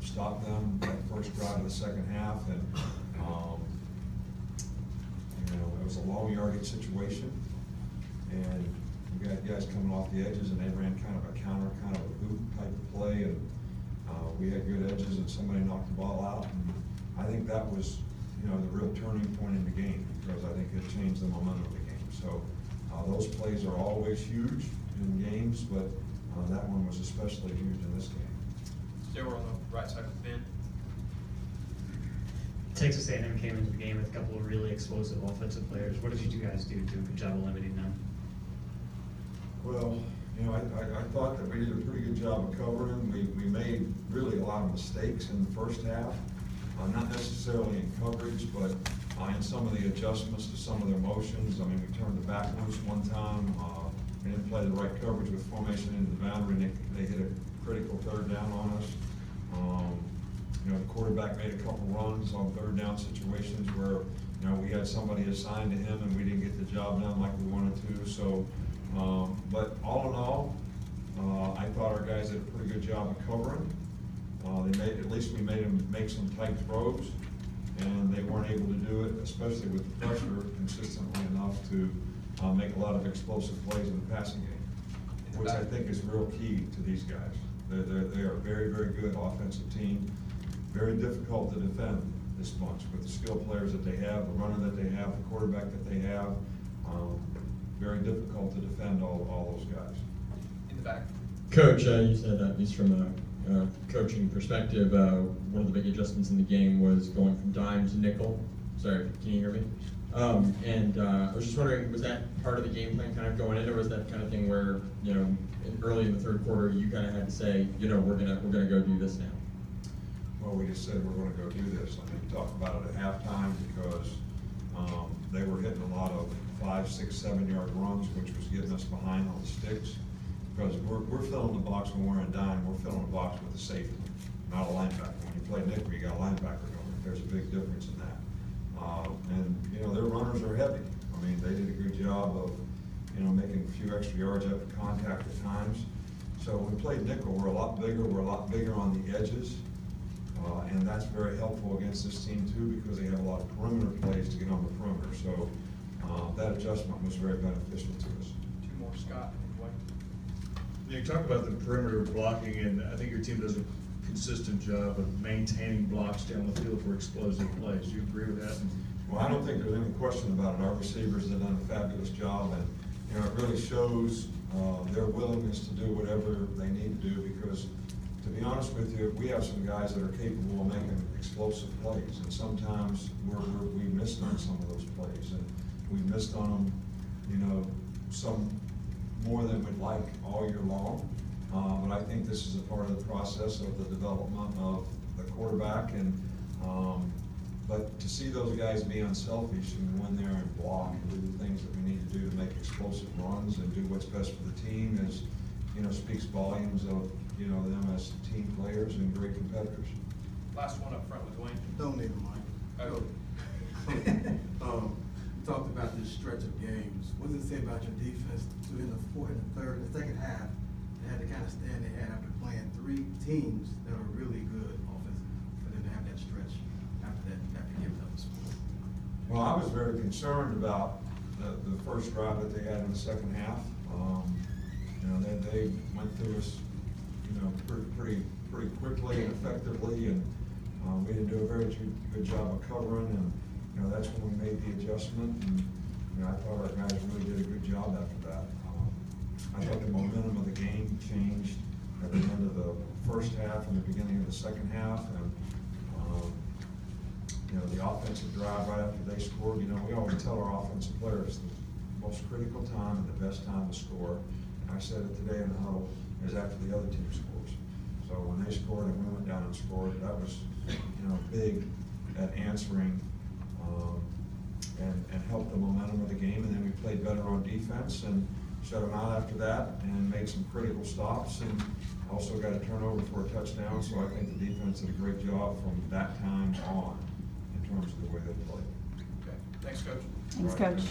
stop them that first drive of the second half, and it was a long yardage situation, and we got guys coming off the edges, and they ran kind of a counter, kind of a hoop type of play, and we had good edges, and somebody knocked the ball out, and I think that was, the real turning point in the game, because I think it changed the momentum of the game. So those plays are always huge in games, but that one was especially huge in this game. They were on the right side of the bin. Texas A&M came into the game with a couple of really explosive offensive players. What did you guys do to do a good job of limiting them? Well, I thought that we did a pretty good job of covering. We made really a lot of mistakes in the first half, not necessarily in coverage, but in some of the adjustments to some of their motions. I mean, we turned the back loose one time. We didn't play the right coverage with formation into the boundary, and they hit a critical third down on us. The quarterback made a couple runs on third down situations where, we had somebody assigned to him and we didn't get the job done like we wanted to. So, but all in all, I thought our guys did a pretty good job of covering. At least we made them make some tight throws, and they weren't able to do it, especially with the pressure, consistently enough to make a lot of explosive plays in the passing game, which I think is real key to these guys. They are a very, very good offensive team. Very difficult to defend this bunch with the skill players that they have, the runner that they have, the quarterback that they have. Very difficult to defend all those guys. In the back. Coach, you said at least from a coaching perspective, one of the big adjustments in the game was going from dime to nickel. Sorry, can you hear me? I was just wondering, was that part of the game plan kind of going in, or was that kind of thing where, early in the third quarter, you kind of had to say, we're gonna go do this now? Well, we just said we're going to go do this. I mean, we talked about it at halftime because they were hitting a lot of 5, 6, 7 yard runs, which was getting us behind on the sticks. Because we're filling the box when we're in dime, we're filling the box with a safety, not a linebacker. When you play nickel, you got a linebacker going. There's a big difference in that. Their runners are heavy. I mean, they did a good job of, making a few extra yards after contact at times. So when we played nickel, we're a lot bigger on the edges. And that's very helpful against this team too, because they have a lot of perimeter plays to get on the perimeter. So that adjustment was very beneficial to us. Two more, Scott and Dwayne. You talk about the perimeter blocking, and I think your team does a consistent job of maintaining blocks down the field for explosive plays. Do you agree with that? Well, I don't think there's any question about it. Our receivers have done a fabulous job, and it really shows their willingness to do whatever they need to do, because to be honest with you, we have some guys that are capable of making explosive plays, and sometimes we missed on some of those plays, and we missed on them, some more than we'd like all year long. But I think this is a part of the process of the development of the quarterback, and but to see those guys be unselfish and go in there and block and do the things that we need to do to make explosive runs and do what's best for the team is, speaks volumes of them as team players and great competitors. Last one up front with Dwayne. Don't need a mic. Oh. You talked about this stretch of games. What does it say about your defense to in the fourth and the third and the second half? They had the kind of stand they had after playing 3 teams that are really good offensively, for them to have that stretch after giving up the score. Well, I was very concerned about the first drive that they had in the second half. They went through us, pretty quickly and effectively, and we didn't do a very good job of covering, and that's when we made the adjustment, and I thought our guys really did a good job after that. I thought the momentum of the game changed at the end of the first half and the beginning of the second half, and the offensive drive right after they scored, we always tell our offensive players the most critical time and the best time to score, and I said it today in the huddle, is after the other team scores. So when they scored and we went down and scored, that was, big at answering and helped the momentum of the game. And then we played better on defense and shut them out after that and made some critical stops, and also got a turnover for a touchdown. So I think the defense did a great job from that time on in terms of the way they played. Okay. Thanks, Coach. Thanks, Coach.